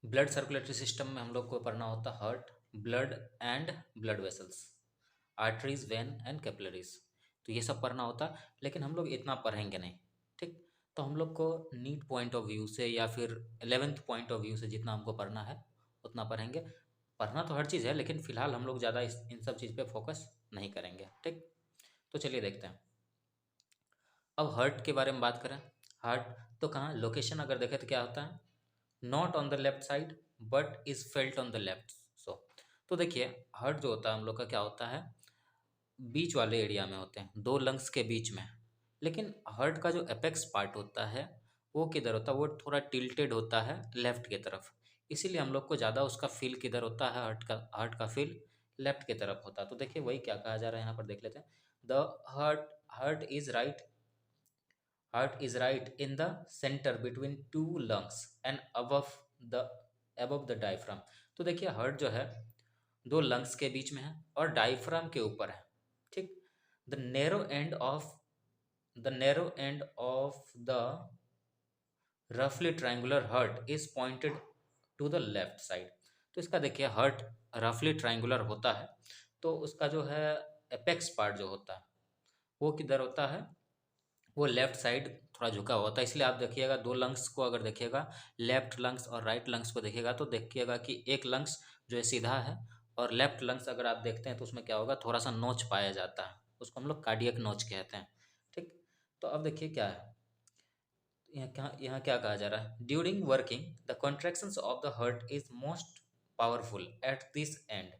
Blood circulatory system में हम लोग को पढ़ना होता है heart, blood and blood vessels, arteries, when and capillaries. तो ये सब पढ़ना होता, लेकिन हम लोग इतना पढ़ेंगे नहीं। ठीक। तो हम लोग को नीट पॉइंट ऑफ व्यू से या फिर 11th पॉइंट ऑफ व्यू से जितना हमको पढ़ना है उतना पढ़ेंगे। पढ़ना तो हर चीज़ है, लेकिन फिलहाल हम लोग ज़्यादा इन सब चीज़ पे फोकस नहीं करेंगे। ठीक। तो चलिए देखते हैं। अब हार्ट के बारे में बात करें। हार्ट तो कहाँ लोकेशन अगर देखें तो क्या होता है, not on the left side but is felt on the left. So तो देखिए हार्ट जो होता है हम लोग का क्या होता है, बीच वाले एरिया में होते हैं, दो लंग्स के बीच में। लेकिन हार्ट का जो एपेक्स पार्ट होता है वो किधर होता है, वो थोड़ा टिल्टेड होता है लेफ्ट की तरफ। इसीलिए हम लोग को ज़्यादा उसका फील किधर होता है, हार्ट का फील लेफ्ट की तरफ होता है। तो देखिए वही क्या कहा जा रहा है यहाँ पर, देख लेते हैं। The heart heart is right Heart is right in the center between two lungs and above the diaphragm। तो देखिए हार्ट जो है दो लंग्स के बीच में है और डायफ्राम के ऊपर है। ठीक। The narrow end of the रफली triangular heart is pointed to the left side. तो इसका देखिए हार्ट रफली ट्रायंगुलर होता है, तो उसका जो है एपेक्स पार्ट जो होता है वो किधर होता है, वो लेफ्ट साइड थोड़ा झुका हुआ होता है। इसलिए आप देखिएगा दो लंग्स को अगर देखिएगा, लेफ्ट लंग्स और राइट लंग्स को देखिएगा तो देखिएगा कि एक लंग्स जो है सीधा है, और लेफ्ट लंग्स अगर आप देखते हैं तो उसमें क्या होगा, थोड़ा सा नोच पाया जाता है, उसको हम लोग कार्डियक नोच कहते हैं। ठीक। तो अब देखिए क्या है, यहाँ क्या कहा जा रहा है, during working the contractions of the heart is most powerful at this and,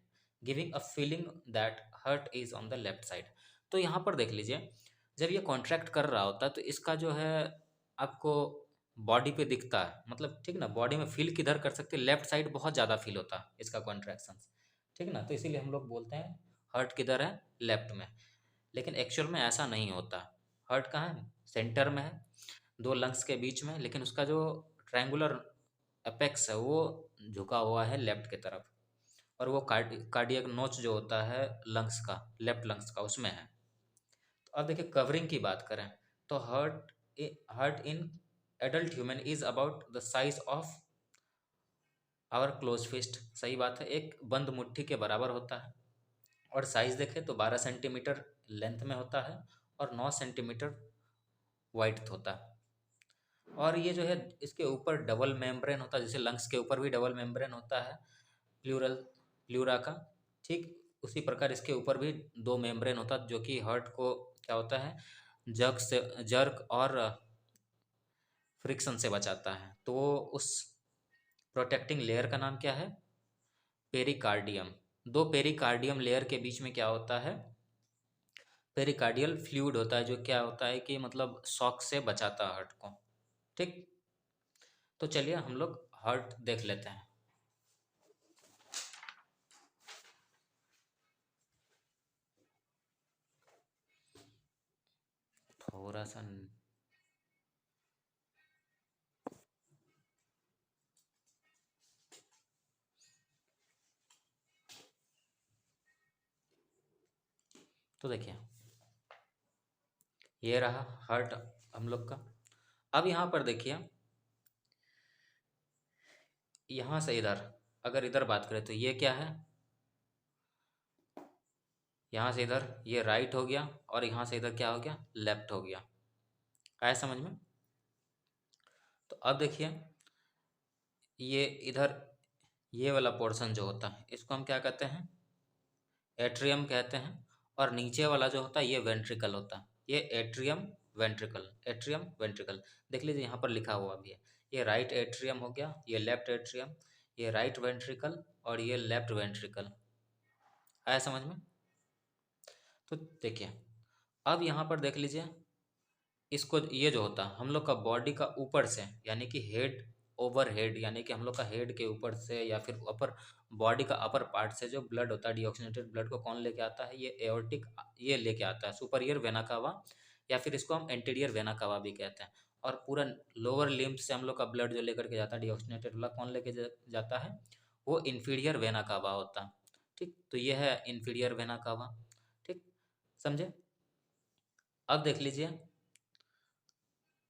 giving a feeling that heart is on the left side. तो यहाँ पर देख लीजिए, जब ये कॉन्ट्रैक्ट कर रहा होता है तो इसका जो है आपको बॉडी पे दिखता है, मतलब ठीक ना, बॉडी में फील किधर कर सकते हैं, लेफ्ट साइड बहुत ज़्यादा फील होता है इसका कॉन्ट्रैक्शंस। ठीक ना, तो इसीलिए हम लोग बोलते हैं हार्ट किधर है, लेफ्ट में। लेकिन एक्चुअल में ऐसा नहीं होता। हार्ट कहाँ है, सेंटर में है, दो लंग्स के बीच में, लेकिन उसका जो ट्रायंगुलर अपेक्स है वो झुका हुआ है लेफ्ट की तरफ, और वो कार्डियक नोच जो होता है लंग्स का, लेफ्ट लंग्स का, उसमें है। तो अब देखिए कवरिंग की बात करें तो heart in adult human is about the size of our close fist. सही बात है, एक बंद मुट्ठी के बराबर होता है। और साइज देखें तो 12 सेंटीमीटर लेंथ में होता है और 9 सेंटीमीटर वाइड होता है। और ये जो है इसके ऊपर डबल मेम्ब्रेन होता है, जैसे लंग्स के ऊपर भी डबल मेम्ब्रेन होता है प्लूरा का। ठीक उसी प्रकार इसके ऊपर भी दो मेम्ब्रेन होता है, जो कि हार्ट को क्या होता है, जर्क और फ्रिक्शन से बचाता है। तो उस प्रोटेक्टिंग लेयर का नाम क्या है, पेरिकार्डियम। दो पेरिकार्डियम लेयर के बीच में क्या होता है, पेरिकार्डियल फ्लूइड होता है, जो क्या होता है कि मतलब शॉक से बचाता है हार्ट को। ठीक। तो चलिए हम लोग हार्ट देख लेते हैं। थोड़ा सा तो देखिए ये रहा हार्ट हम लोग का। अब यहाँ पर देखिए, यहाँ से इधर अगर इधर बात करें तो ये क्या है, यहाँ से इधर ये राइट हो गया, और यहाँ से इधर क्या हो गया, लेफ्ट हो गया। आया समझ में। तो अब देखिए ये इधर ये वाला पोर्शन जो होता है इसको हम क्या कहते हैं, एट्रियम कहते हैं। और नीचे वाला जो होता है ये वेंट्रिकल होता है, ये एट्रियम वेंट्रिकल। देख लीजिए यहाँ पर लिखा हुआ भी है, ये राइट एट्रियम हो गया, ये लेफ्ट एट्रियम, ये राइट वेंट्रिकल और ये लेफ्ट वेंट्रिकल। आया समझ में। तो देखिए अब यहाँ पर देख लीजिए, इसको ये जो होता है हम लोग का बॉडी का ऊपर से, यानी कि हेड ओवर हेड, यानी कि हम लोग का हेड के ऊपर से या फिर अपर बॉडी का अपर पार्ट से जो ब्लड होता है, डिऑक्सीनेटेड ब्लड को कौन लेके आता है, ये एओर्टिक, ये लेके आता है सुपरियर वेना कावा, या फिर इसको हम एंटीरियर वेना कावा भी कहते हैं। और पूरा लोअर लिम्ब से हम लोग का ब्लड जो लेकर के जाता है डिऑक्सीनेटेड ब्लड, कौन लेके जाता है, वो इन्फीरियर वेना कावा होता है। ठीक। तो ये है इन्फीरियर वेना कावा। ठीक। समझे। अब देख लीजिए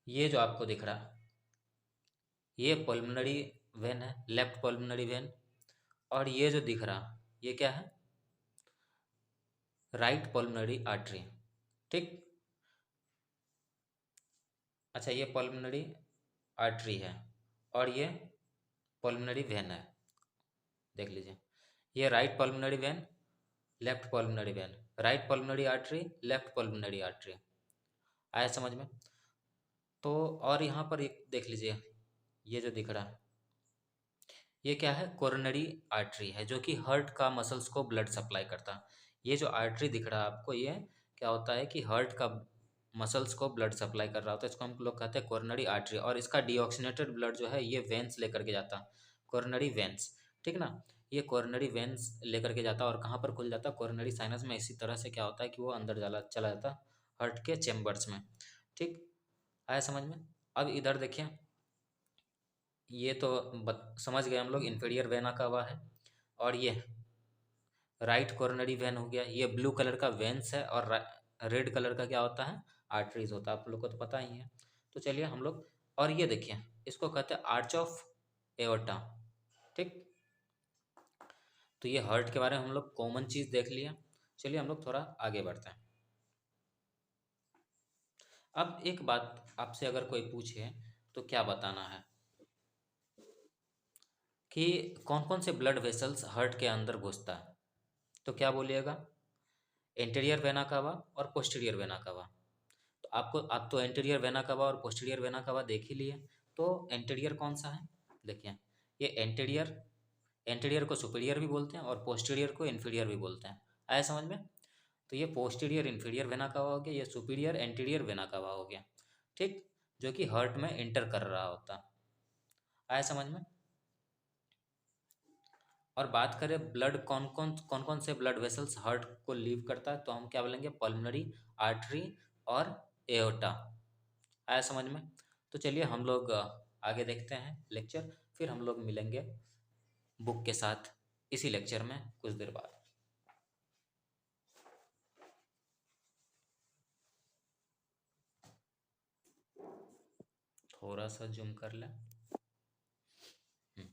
ये जो आपको दिख रहा है ये पल्मोनरी वेन है, लेफ्ट पल्मोनरी वेन। और ये जो दिख रहा ये क्या है, राइट पल्मोनरी आर्टरी। ठीक। अच्छा ये पल्मोनरी आर्टरी है और ये पल्मोनरी वेन है। देख लीजिए, ये right pulmonary vein, left pulmonary vein, right pulmonary artery, left pulmonary artery. आया समझ में? तो और यहाँ पर एक देख लीजिए, ये जो दिख रहा है ये क्या है, कोरोनरी आर्टरी है, जो कि हार्ट का मसल्स को ब्लड सप्लाई करता है। ये जो आर्टरी दिख रहा है आपको, ये क्या होता है कि हार्ट का मसल्स को ब्लड सप्लाई कर रहा होता है। इसको हम लोग कहते हैं कोरोनरी आर्टरी। और इसका डीऑक्सीनेटेड ब्लड जो है ये वेंस लेकर के जाता है, कोरोनरी वेंस। ठीक ना? ये कोरोनरी वेंस लेकर के जाता है और कहाँ पर खुल जाता है, कोरोनरी साइनस में। इसी तरह से क्या होता है कि वो अंदर चला जाता है हार्ट के चेम्बर्स में। ठीक। आया समझ में? अब इधर देखिए, ये तो समझ गए हम लोग, इन्फीरियर वेना कवा है। और ये राइट कोरोनरी वेन हो गया। ये ब्लू कलर का वेंस है और रेड कलर का क्या होता है, आर्टरीज होता है। आप लोग को तो पता ही है। तो चलिए हम लोग, और ये देखिए, इसको कहते हैं आर्च ऑफ एओर्टा। ठीक। तो ये हार्ट के बारे में हम लोग कॉमन चीज़ देख लिया। चलिए हम लोग थोड़ा आगे बढ़ते हैं। अब एक बात आपसे अगर कोई पूछे तो क्या बताना है कि कौन कौन से ब्लड वेसल्स हार्ट के अंदर घुसता है, तो क्या बोलिएगा, एंटीरियर वेना कावा और पोस्टीरियर वेना कावा। तो आपको, आप तो एंटीरियर वेना कावा और पोस्टीरियर वेना कावा देख ही लिए। तो एंटीरियर कौन सा है, देखिए, ये एंटीरियर, एंटीरियर को सुपीरियर भी बोलते हैं और पोस्टीरियर को इन्फीरियर भी बोलते हैं। आया समझ में? तो ये पोस्टीरियर इन्फीरियर वेना कावा हो गया, ये सुपीरियर एंटीरियर वेना कावा हो गया। ठीक। जो कि हार्ट में इंटर कर रहा होता। आया समझ में? और बात करें ब्लड, कौन कौन से ब्लड वेसल्स हार्ट को लीव करता है, तो हम क्या बोलेंगे, पल्मोनरी आर्टरी और एओर्टा। आया समझ में? तो चलिए हम लोग आगे देखते हैं लेक्चर, फिर हम लोग मिलेंगे बुक के साथ इसी लेक्चर में कुछ देर बाद। थोड़ा सा जूम कर लें। हम्म,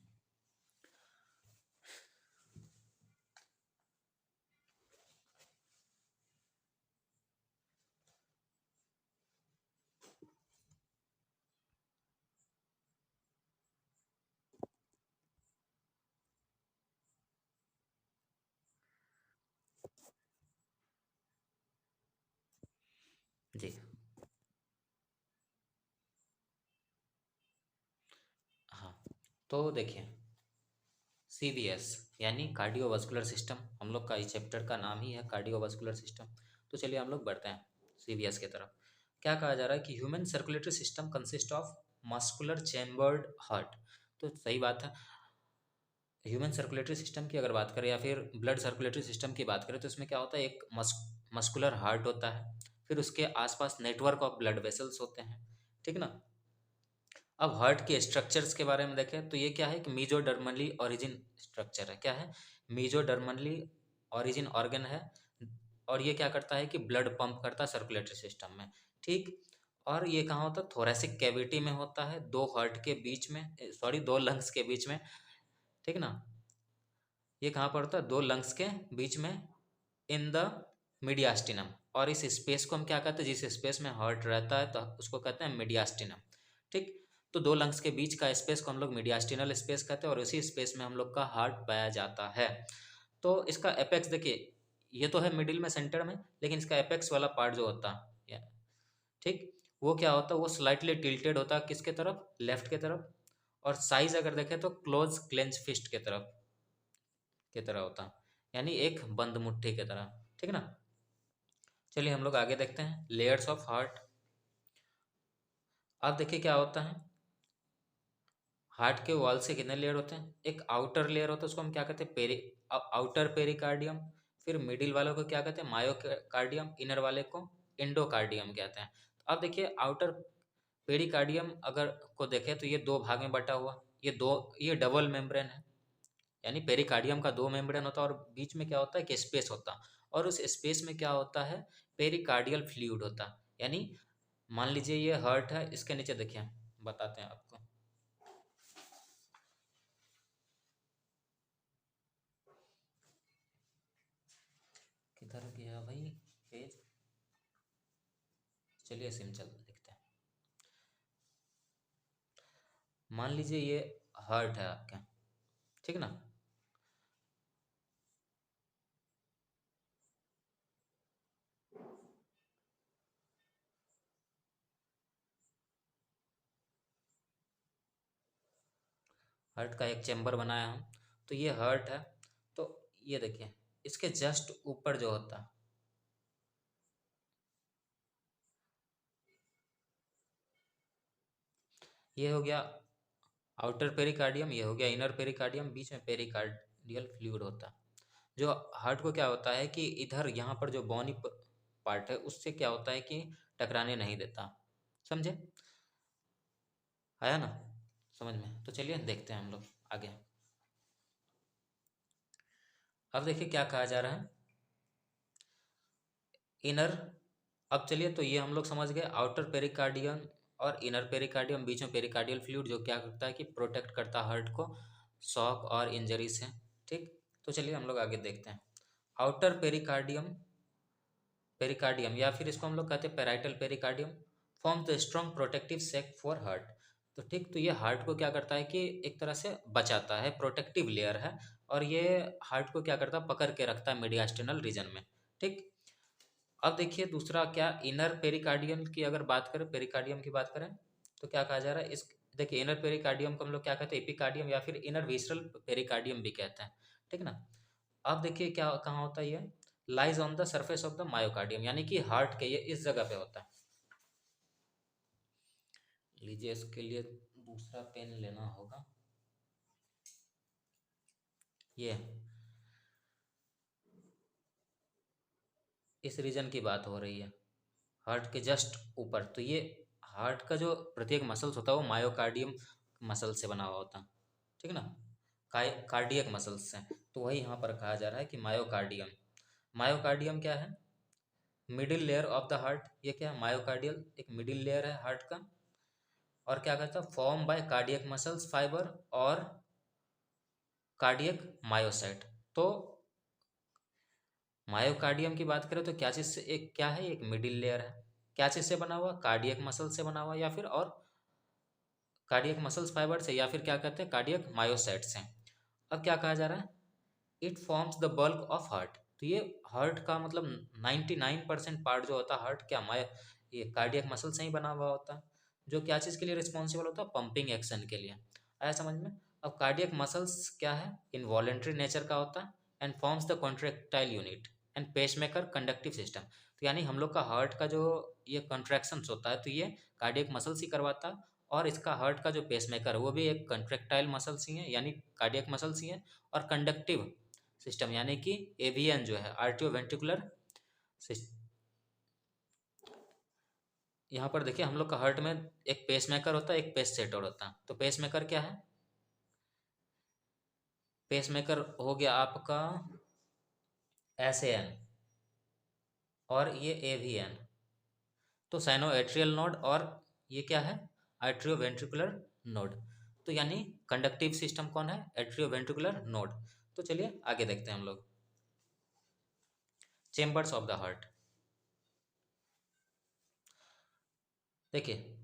जी हाँ। तो देखिए, CVS यानी कार्डियोवास्कुलर सिस्टम, हम लोग का इस चैप्टर का नाम ही है कार्डियोवास्कुलर सिस्टम। तो चलिए हम लोग बढ़ते हैं CVS की तरफ। क्या कहा जा रहा है कि human circulatory system consist of muscular chambered heart. तो सही बात है। ह्यूमन सर्कुलेटरी सिस्टम की अगर बात करें या फिर ब्लड सर्कुलेटरी सिस्टम की बात करें, तो इसमें क्या होता है, एक मस्कुलर हार्ट होता है, फिर उसके आसपास नेटवर्क ऑफ ब्लड वेसल्स होते हैं। ठीक ना? अब हार्ट के स्ट्रक्चर्स के बारे में देखें तो ये क्या है कि मीजोडर्मली ओरिजिन स्ट्रक्चर है। क्या है? मीजोडर्मली ओरिजिन ऑर्गन है। और ये क्या करता है कि ब्लड पंप करता है सर्कुलेटरी सिस्टम में। ठीक। और ये कहाँ होता है, थोरेसिक कैविटी में होता है, दो हार्ट के बीच में, सॉरी, दो लंग्स के बीच में। ठीक ना? ये कहाँ पड़ता है, दो लंग्स के बीच में, इन द मीडियास्टिनम। और इस स्पेस को हम क्या कहते हैं, जिस स्पेस में हार्ट रहता है तो उसको कहते हैं मीडियास्टिनम। ठीक। तो दो लंग्स के बीच का स्पेस को हम लोग मीडियास्टिनल स्पेस कहते हैं और उसी स्पेस में हम लोग का हार्ट पाया जाता है। तो इसका एपेक्स देखिए, ये तो है मिडिल में, सेंटर में, लेकिन इसका एपेक्स वाला पार्ट जो होता है, ठीक, वो क्या होता है, वो स्लाइटली टिल्टेड होता है, किसके तरफ, लेफ्ट के तरफ। और साइज अगर देखें तो क्लोज क्लेंच फिस्ट के तरफ, की तरह होता, यानी एक बंद मुट्ठी की तरह। ठीक ना? चलिए हम लोग आगे देखते हैं लेयर्स ऑफ हार्ट। अब देखिए क्या होता है, हार्ट के वॉल से कितने लेयर होते हैं, एक आउटर लेयर होता है, उसको हम क्या कहते हैं, आउटर पेरिकार्डियम। फिर मिडिल वाले को क्या कहते हैं, मायोकार्डियम। इनर वाले को इंडोकार्डियम कहते हैं। तो अब देखिए आउटर पेरिकार्डियम अगर को देखें तो ये दो भाग में बटा हुआ, ये डबल मेम्ब्रेन है। यानी पेरिकार्डियम का दो मेम्ब्रेन होता है और बीच में क्या होता है कि स्पेस होता। और उस स्पेस में क्या होता है, पेरिकार्डियल फ्लूइड होता। यानी मान लीजिए ये हार्ट है, इसके नीचे देखिए, बताते हैं आपको। चलिए सिंपल लिखते हैं। मान लीजिए ये हार्ट है आपका, ठीक ना। हार्ट का एक चैम्बर बनाया हम, तो ये हार्ट है। तो ये देखिए, इसके जस्ट ऊपर जो होता है, ये हो गया आउटर पेरिकार्डियम, ये हो गया इनर पेरिकार्डियम, बीच में पेरिकार्डियल फ्लूइड होता है। जो हार्ट को क्या होता है कि इधर यहाँ पर जो बॉनी पार्ट है उससे क्या होता है कि टकराने नहीं देता। समझे? आया ना समझ में? तो चलिए देखते हैं हम लोग आगे। अब देखिए क्या कहा जा रहा है, इनर। अब चलिए, तो ये हम लोग समझ गए आउटर पेरिकार्डियम और इनर पेरिकार्डियम, बीच में पेरिकार्डियल फ्लूइड जो क्या करता है कि प्रोटेक्ट करता है हार्ट को शॉक और इंजरी से। ठीक, तो चलिए हम लोग आगे देखते हैं। आउटर पेरिकार्डियम, पेरिकार्डियम या फिर इसको हम लोग कहते हैं parietal pericardium, form the strong protective sac for heart. तो ठीक, तो ये हार्ट को क्या करता है कि एक तरह से बचाता है, प्रोटेक्टिव लेयर है, और ये हार्ट को क्या करता है, पकड़ के रखता है मीडियास्टिनल रीजन में। ठीक, अब देखिए दूसरा क्या, इनर पेरिकार्डियम की अगर बात करें, पेरिकार्डियम की बात करें, तो क्या कहा जा रहा है इस, देखिए इनर पेरिकार्डियम को हम लोग क्या कहते हैं, एपिकार्डियम या फिर इनर विसरल पेरिकार्डियम भी कहते हैं। ठीक ना। अब देखिए क्या कहाँ होता है, ये lies on the surface of the myocardium, यानी कि हार्ट के ये इस जगह पे होता है। लीजिए इसके लिए दूसरा पेन लेना होगा। ये इस रीजन की बात हो रही है, हार्ट के जस्ट ऊपर। तो ये हार्ट का जो प्रत्येक मसल्स होता है वो मायोकार्डियम मसल से बना हुआ होता है। ठीक ना, कार्डियक मसल्स से। तो वही यहाँ पर कहा जा रहा है कि मायोकार्डियम, मायोकार्डियम क्या है, middle layer of the heart. ये क्या है, मायोकार्डियल एक मिडिल लेयर है हार्ट का, और क्या कहता है, form by cardiac muscles fibre और कार्डियक मायोसाइट। तो मायोकार्डियम की बात करें तो क्या चीज़ से, एक क्या है, एक मिडिल लेयर है, क्या चीज़ से बना हुआ, कार्डियक मसल से बना हुआ, या फिर और कार्डियक मसल्स फाइबर से, या फिर क्या कहते हैं कार्डियक मायोसाइट से। अब क्या कहा जा रहा है, it forms the bulk of heart. तो ये हार्ट का मतलब 99% पार्ट जो होता है हार्ट, क्या माय ये कार्डियक मसल से ही बना हुआ होता है, जो क्या चीज़ के लिए रिस्पॉन्सिबल होता है, पंपिंग एक्शन के लिए। आया समझ में? अब कार्डियक मसल्स क्या है, इनवॉलेंट्री नेचर का होता है, and forms the contractile unit and pacemaker conductive system. तो यानी हम लोग का हार्ट का जो ये कॉन्ट्रैक्शंस होता है, तो ये कार्डियक मसल्स ही करवाता है, और इसका हार्ट का जो पेसमेकर है वो भी एक कंट्रेक्टाइल मसल्स ही है, यानी कार्डियक मसल्स ही है, और कंडक्टिव सिस्टम यानी कि एवीएन जो है, आर्टियो वेंट्रिकुलर सिस्टम। यहाँ पर देखिए हम लोग का हार्ट में एक पेसमेकर होता है, एक पेस सेटर होता है। तो पेसमेकर क्या है, पेसमेकर हो गया आपका एसएएन, और ये एवीएन। तो साइनो एट्रियल नोड, और ये क्या है, आर्ट्रियो वेंट्रिकुलर नोड। तो यानी कंडक्टिव सिस्टम कौन है, एट्रियो वेंट्रिकुलर नोड। तो चलिए आगे देखते हैं हम लोग, चेम्बर्स ऑफ द हार्ट। देखिए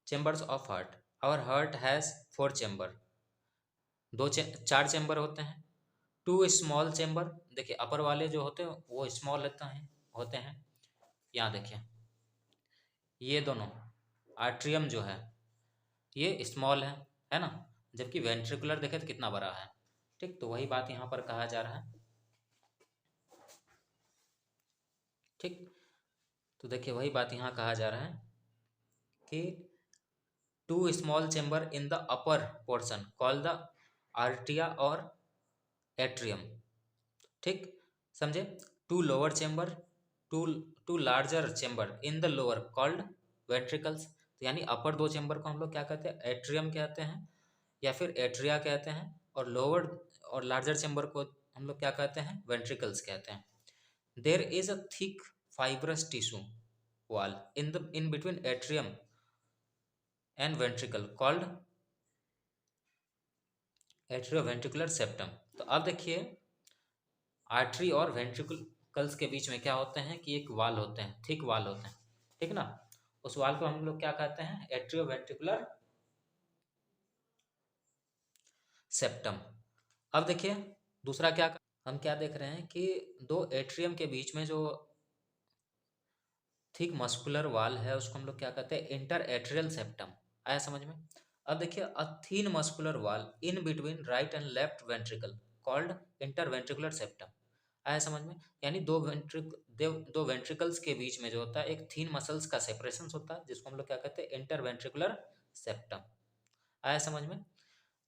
chambers of heart, our heart has 4 chamber, चार चेम्बर होते हैं। टू स्मॉल चेम्बर, देखिए अपर वाले जो होते हैं वो स्मॉल होते हैं। यहाँ देखिए ये दोनों आर्ट्रियम जो है ये स्मॉल है ना, जबकि वेंट्रिकुलर देखें तो कितना बड़ा है। ठीक, तो वही बात यहाँ पर कहा जा रहा है। ठीक, तो देखिए वही बात यहाँ कहा जा रहा है कि two small chamber in the upper portion call the आर्टिया और एट्रियम। ठीक, समझे? Two lower chamber, two two larger chamber in the lower called ventricles. तो यानी अपर दो चेम्बर को हम लोग क्या कहते हैं, एट्रियम कहते हैं या फिर एट्रिया कहते हैं, और लोअर और लार्जर चेम्बर को हम लोग क्या कहते हैं, वेंट्रिकल्स कहते हैं। There is a thick fibrous tissue wall in between atrium and ventricle called atrioventricular septum। तो अब देखिए आर्टरी और वेंट्रिकल्स के बीच में क्या होते हैं कि एक वाल होते हैं, थिक वाल होते हैं। ठीक ना। उस वाल को हम लोग क्या कहते हैं, एट्रियोवेंट्रिकुलर सेप्टम। अब देखिए दूसरा क्या, हम क्या देख रहे हैं कि दो एट्रियम के बीच में जो थिक मस्कुलर वाल है उसको हम लोग क्या कहते हैं, इंटर एट्रियल सेप्टम। आया समझ में। अब देखिए अ थीन मस्कुलर वाल in between right and left ventricle called inter ventricular septum. आया समझ में। यानी दो वेंट्रिकल्स के बीच में जो होता है एक थीन मसल्स का सेपरेशन होता है जिसको हम लोग क्या कहते हैं, इंटर वेंट्रिकुलर सेप्टम। आया समझ में।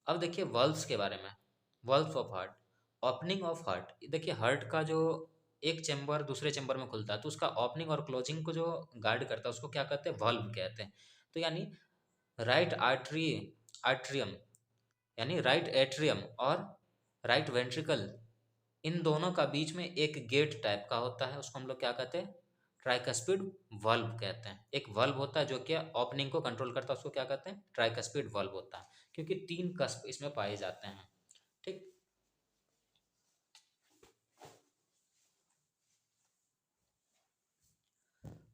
अब देखिए वल्व्स के बारे में, valves of heart, opening of heart. देखिए हार्ट का जो एक चैम्बर दूसरे चैम्बर में खुलता है तो उसका ओपनिंग और क्लोजिंग को जो गार्ड करता है उसको क्या कहते हैं, वल्व कहते हैं। तो यानी राइट आर्टरी, आर्ट्रियम यानी राइट एट्रियम और राइट वेंट्रिकल, इन दोनों का बीच में एक गेट टाइप का होता है उसको हम लोग क्या कहते हैं, ट्राइकस्पिड वल्व कहते हैं। एक वल्व होता है जो कि ओपनिंग को कंट्रोल करता है उसको क्या कहते हैं, ट्राइकस्पिड वल्व होता है, क्योंकि तीन कस्प इसमें पाए जाते हैं। ठीक।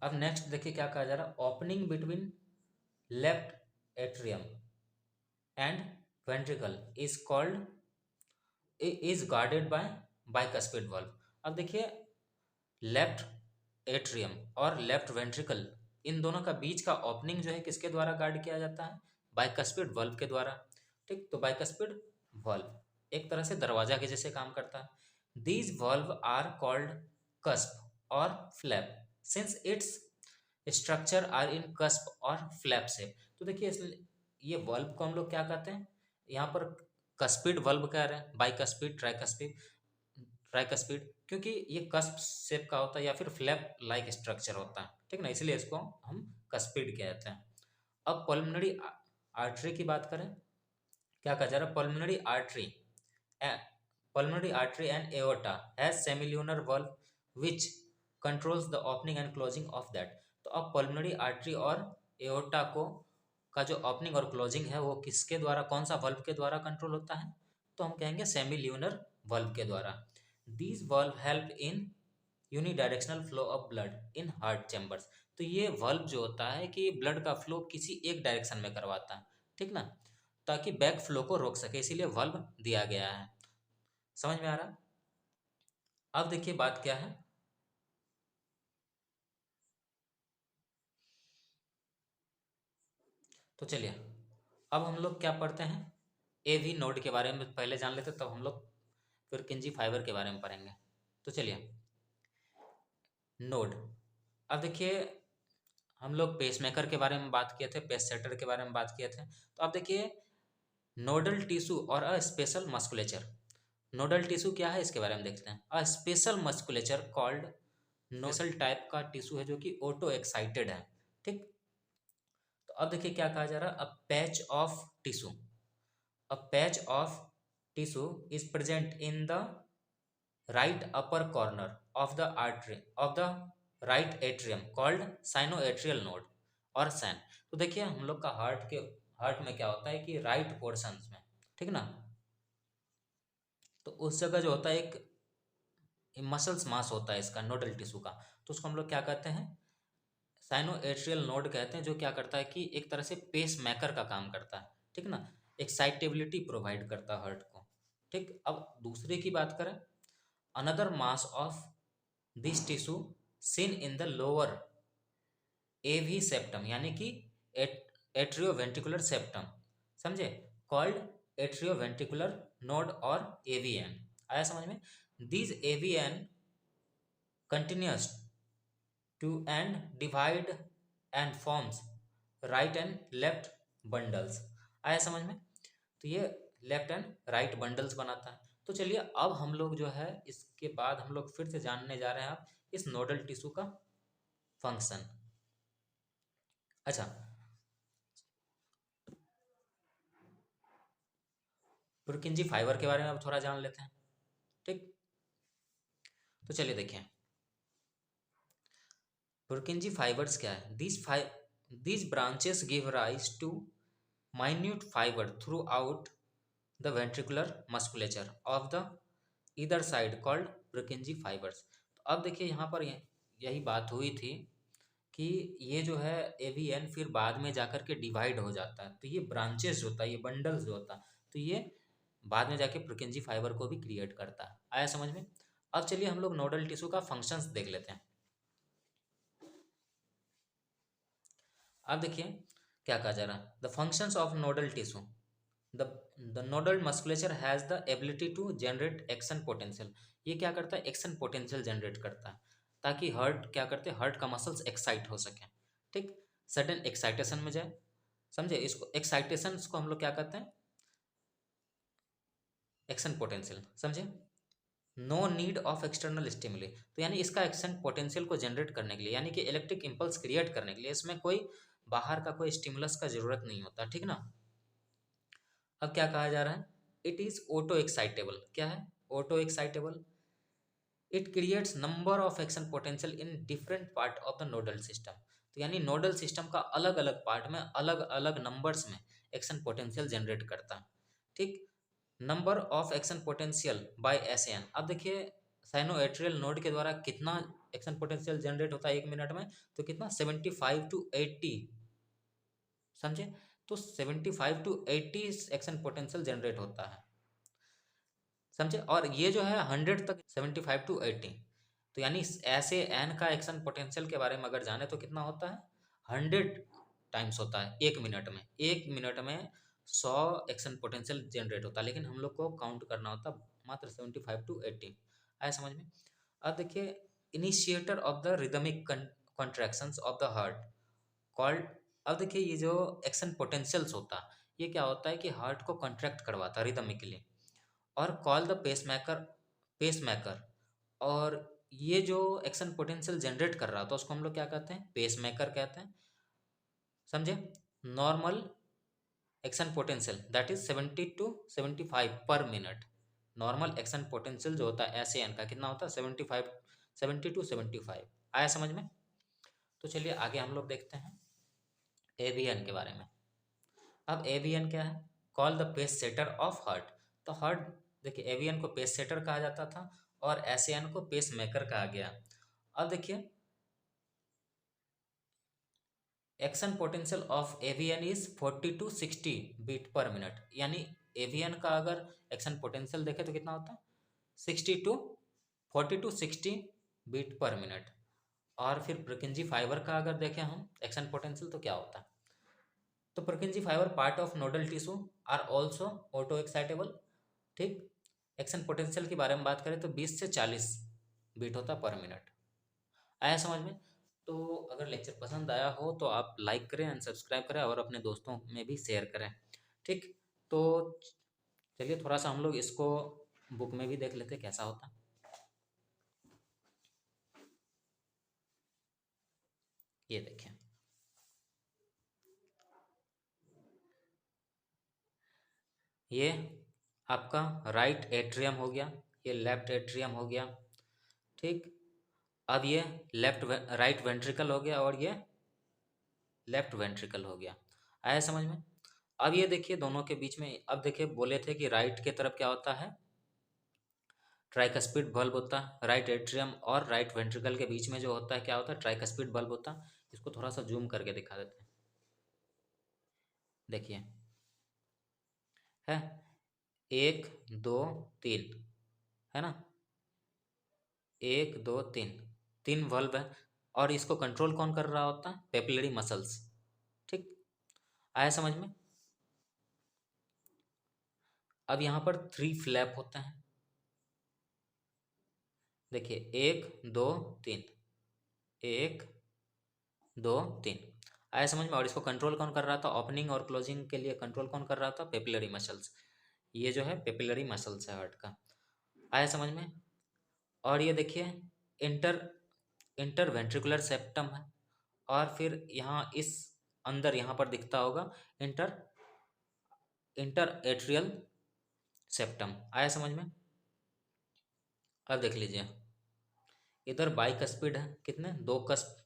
अब नेक्स्ट देखिए क्या कहा जा रहा है, opening between left atrium and ventricle is called, is guarded by bicuspid valve. अब देखिए लेफ्ट एट्रियम और लेफ्ट वेंट्रिकल, इन दोनों का बीच का ओपनिंग जो है किसके द्वारा गार्ड किया जाता है, बाइकस्पिड वल्व के द्वारा। ठीक। तो बाइकस्पिड वल्व एक तरह से दरवाजा के जैसे काम करता है। These valve are called cusp और flap since its structure are in cusp और फ्लैप से। तो देखिए ये वल्व को हम लोग क्या कहते हैं, यहाँ पर कस्पिड वल्व कह रहे हैं, बाइकस्पिड, ट्राइकस्पिड, ट्राइकस्पिड क्योंकि ये कस्प शेप का होता है या फिर फ्लैप लाइक स्ट्रक्चर होता है। ठीक ना, इसलिए इसको हम कस्पिड कहते हैं। अब पल्मोनरी आर्टरी की बात करें, क्या कहा जा रहा है, pulmonary artery and aorta has semilunar valve which controls the opening and closing of that। तो अब pulmonary artery और aorta को का जो ओपनिंग और क्लोजिंग है वो किसके द्वारा, कौन सा वल्व के द्वारा कंट्रोल होता है, तो हम कहेंगे सेमिल्यूनर वल्व के द्वारा। These valve help in unidirectional flow of blood in heart chambers. तो ये वल्व जो होता है कि ब्लड का फ्लो किसी एक डायरेक्शन में करवाता है। ठीक ना, ताकि बैक फ्लो को रोक सके, इसीलिए वल्व दिया गया है। समझ में आ रहा। अब देखिए बात क्या है, तो चलिए अब हम लोग क्या पढ़ते हैं, एवी नोड के बारे में पहले जान लेते तब हम लोग फिर किंजी फाइबर के बारे में पढ़ेंगे। तो चलिए नोड। अब देखिए हम लोग पेसमेकर के बारे में बात किए थे, पेस सेटर के बारे में बात किए थे, तो अब देखिए नोडल टिश्यू और a special musculature. Nodal tissue क्या है इसके बारे में देखते हैं। A special musculature called, nodal type का टिश्यू है जो कि ऑटो एक्साइटेड है। ठीक। तो अब देखिए क्या कहा जा रहा है, a patch of tissue, a patch of tissue is present in the right upper corner of the artery of the right atrium called sinoatrial node और सैन। तो देखिए हम लोग का हार्ट में क्या होता है कि राइट पोर्शन में, ठीक ना, तो उस जगह जो होता है एक मसल्स मास होता है इसका नोडल टिश्यू का, तो उसको हम लोग क्या कहते हैं, साइनोएट्रियल नोड कहते हैं, जो क्या करता है कि एक तरह से पेस मेकर का काम करता है। ठीक ना, एक्साइटेबिलिटी प्रोवाइड करता है हार्ट को। ठीक। अब दूसरे की बात करें, another mass of this tissue seen in the lower AV septum यानी कि एट्रियोवेंट्रिकुलर सेप्टम, समझे, कॉल्ड एट्रियोवेंट्रिकुलर नोड और एवीएन। आया समझ में। These AVN continues to end divide and forms right and left bundles. आया समझ में। तो ये लेफ्ट एंड राइट बंडल्स बनाता है। तो चलिए अब हम लोग जो है इसके बाद हम लोग फिर से जानने जा रहे हैं आप इस नोडल टिश्यू का फंक्शन। अच्छा, पुरकिंजी फाइबर के बारे में अब थोड़ा जान लेते हैं। ठीक। तो चलिए देखें पुरकिंजी फाइबर्स क्या है। These branches give rise to minute fibre throughout the ventricular musculature of the either side called Purkinje fibres. तो अब देखिए यहाँ पर यही बात हुई थी कि ये जो है एवीएन फिर बाद में जाकर के डिवाइड हो जाता है, तो ये ब्रांचेस होता है, ये बंडल्स जो होता है, तो ये बाद में जाके प्रोकेंजी फाइबर को भी क्रिएट करता है। आया समझ में? अब चलिए हम लोग नोडल टिश्यू का फंक्शंस देख लेते हैं। अब देखिए क्या कहा जा रहा है, the functions of nodal tissue, the the nodal musculature has the ability to generate action potential. ये क्या करता है, एक्शन पोटेंशियल जनरेट करता है, ताकि हार्ट क्या करते हैं, हार्ट का मसल्स एक्साइट हो सके। ठीक, सडन एक्साइटेशन में जाए, समझे? इसको एक्साइटेशन को हम लोग क्या कहते हैं, एक्शन पोटेंशियल, समझे? No need of external stimuli, तो यानी इसका एक्शन पोटेंशियल को जनरेट करने के लिए, यानी कि इलेक्ट्रिक इंपल्स क्रिएट करने के लिए इसमें कोई बाहर का कोई स्टिमुलस का जरूरत नहीं होता, ठीक ना? अब क्या कहा जा रहा है, इट इज ऑटो एक्साइटेबल। क्या है? Auto excitable. It creates number of action potential in different part of the nodal system, तो यानी नोडल सिस्टम का अलग अलग पार्ट में अलग अलग नंबर्स में एक्शन पोटेंशियल जनरेट करता है। ठीक, number of action potential by S N. अब देखिए साइनोएट्रियल नोड के द्वारा कितना एक्शन पोटेंशियल जनरेट होता है 1 मिनट में, तो कितना, 75 to 80, समझे? तो 75 to 80 एक्शन पोटेंशियल जनरेट होता है, समझे? और ये जो है 100 तक, 75 to 80, तो यानी ऐसे एन का एक्शन पोटेंशियल के बारे में अगर जाने तो कितना होता है, 100 टाइम्स होता है 1 मिनट में। 1 मिनट में 100 एक्शन पोटेंशियल जनरेट होता है, लेकिन हम लोग को काउंट करना होता मात्र 75 to 80। आया समझ में? अब देखिए, initiator of the rhythmic contractions of the heart called. अब देखिए ये जो एक्शन पोटेंशियल्स होता है, ये क्या होता है कि हार्ट को कॉन्ट्रैक्ट करवाता है रिदमिकली, और कॉल द पेसमेकर। और ये जो एक्शन पोटेंशियल जनरेट कर रहा था उसको हम लोग क्या कहते हैं, पेसमेकर कहते हैं, समझे? Normal action potential that is 70 to 75 पर मिनट। नॉर्मल एक्शन पोटेंशियल जो होता है ऐसे एन का कितना होता है, 70 to 75। आया समझ में? तो चलिए आगे हम लोग देखते हैं एवीएन के बारे में। अब एवीएन क्या है, call the pace setter of heart. तो हार्ट, देखिए एवीएन को पेस सेटर कहा जाता था और एसएन को पेस मेकर कहा गया। अब देखिए action potential of AVN is 40 to 60 beat per minute, यानी एवीएन का अगर एक्शन पोटेंशियल देखें तो कितना होता है, 40 to 60 बीट पर मिनट। और फिर प्रोकेंजी फाइबर का अगर देखें हम एक्शन पोटेंशियल तो क्या होता है, तो Purkinje fibre part of nodal tissue are also auto excitable. ठीक, एक्शन पोटेंशियल के बारे में बात करें तो 20 से 40 बीट होता पर मिनट। आया समझ में? तो अगर लेक्चर पसंद आया हो तो आप लाइक करें एंड सब्सक्राइब करें और अपने दोस्तों में भी शेयर करें। ठीक, तो चलिए थोड़ा सा हम लोग इसको बुक में भी देख लेते कैसा होता। ये देखें, ये आपका राइट एट्रियम हो गया, ये लेफ्ट एट्रियम हो गया। ठीक, अब ये राइट वेंट्रिकल हो गया और ये लेफ्ट वेंट्रिकल हो गया। आया समझ में? अब ये देखिए दोनों के बीच में, अब देखिए बोले थे कि राइट के तरफ क्या होता है, ट्राइकस्पिड बल्ब होता है। राइट एट्रियम और राइट वेंट्रिकल के बीच में जो होता है क्या होता है, ट्राइकस्पिड बल्ब होता है। इसको थोड़ा सा जूम करके दिखा देते हैं। देखिए है, 1 2 3, है ना, 1 2 3, 3 बल्ब है। और इसको कंट्रोल कौन कर रहा होता है, पेपिलरी मसल्स। ठीक, आया समझ में? अब यहाँ पर 3 फ्लैप होते हैं। देखिए 1 2 3, 1 2 3। आया समझ में? और इसको कंट्रोल कौन कर रहा था, ओपनिंग और क्लोजिंग के लिए कंट्रोल कौन कर रहा था, पेपिलरी मसल्स। ये जो है पेपिलरी मसल्स है हार्ट का। आया समझ में? और ये देखिए इंटर इंटर वेंट्रिकुलर सेप्टम है। और फिर यहाँ इस अंदर यहाँ पर दिखता होगा इंटर इंटर एट्रियल सेप्टम। आया समझ में? अब देख लीजिए, इधर बाइकस्पिड है, कितने, 2 कस्प।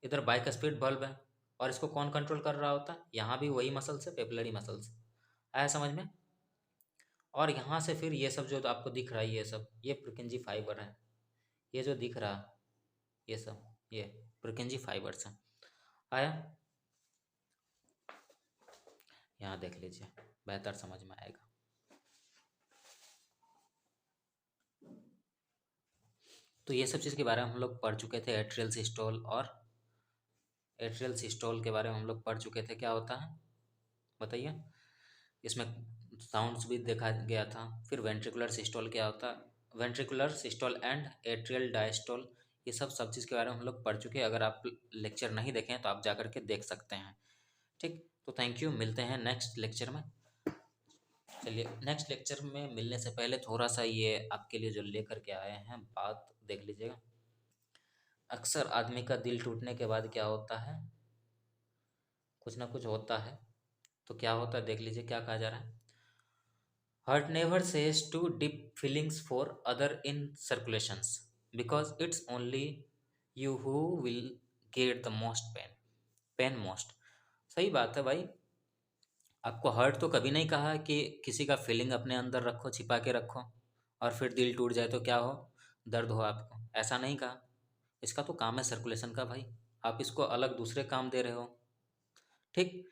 इधर बाइकस्पिड बल्ब है। और इसको कौन कंट्रोल कर रहा होता है, यहाँ भी वही मसल्स है, पेपिलरी मसल्स। आया समझ में? और यहाँ से फिर ये सब जो आपको दिख रहा है, ये सब ये प्रोकेंजी फाइबर है। ये जो दिख रहा, ये सब ये पुरकिंजी फाइबर से। आया? यहाँ देख लीजिए, बेहतर समझ में आएगा। तो ये सब चीज़ के बारे में हम लोग पढ़ चुके थे। एट्रियल सिस्टोल, और एट्रियल सिस्टोल के बारे में हम लोग पढ़ चुके थे। क्या होता है बताइए? इसमें साउंड्स भी देखा गया था। फिर वेंट्रिकुलर सिस्टोल क्या होता है, ventricular systole and atrial diastole, ये सब चीज़ के बारे में हम लोग पढ़ चुके हैं। अगर आप लेक्चर नहीं देखें तो आप जा कर के देख सकते हैं। ठीक, तो थैंक यू, मिलते हैं नेक्स्ट लेक्चर में। चलिए, नेक्स्ट लेक्चर में मिलने से पहले थोड़ा सा ये आपके लिए जो लेकर के आए हैं बात देख लीजिएगा। अक्सर आदमी का दिल टूटने के बाद क्या होता है, कुछ ना कुछ होता है। तो क्या होता है देख लीजिए, क्या कहा जा रहा है। Heart never says to dip feelings for other in circulations because it's only you who will get the most pain most। सही बात है भाई। आपको हर्ट तो कभी नहीं कहा कि किसी का फीलिंग अपने अंदर रखो, छिपा के रखो, और फिर दिल टूट जाए तो क्या हो, दर्द हो आपको, ऐसा नहीं कहा। इसका तो काम है सर्कुलेशन का भाई, आप इसको अलग दूसरे काम दे रहे हो। ठीक,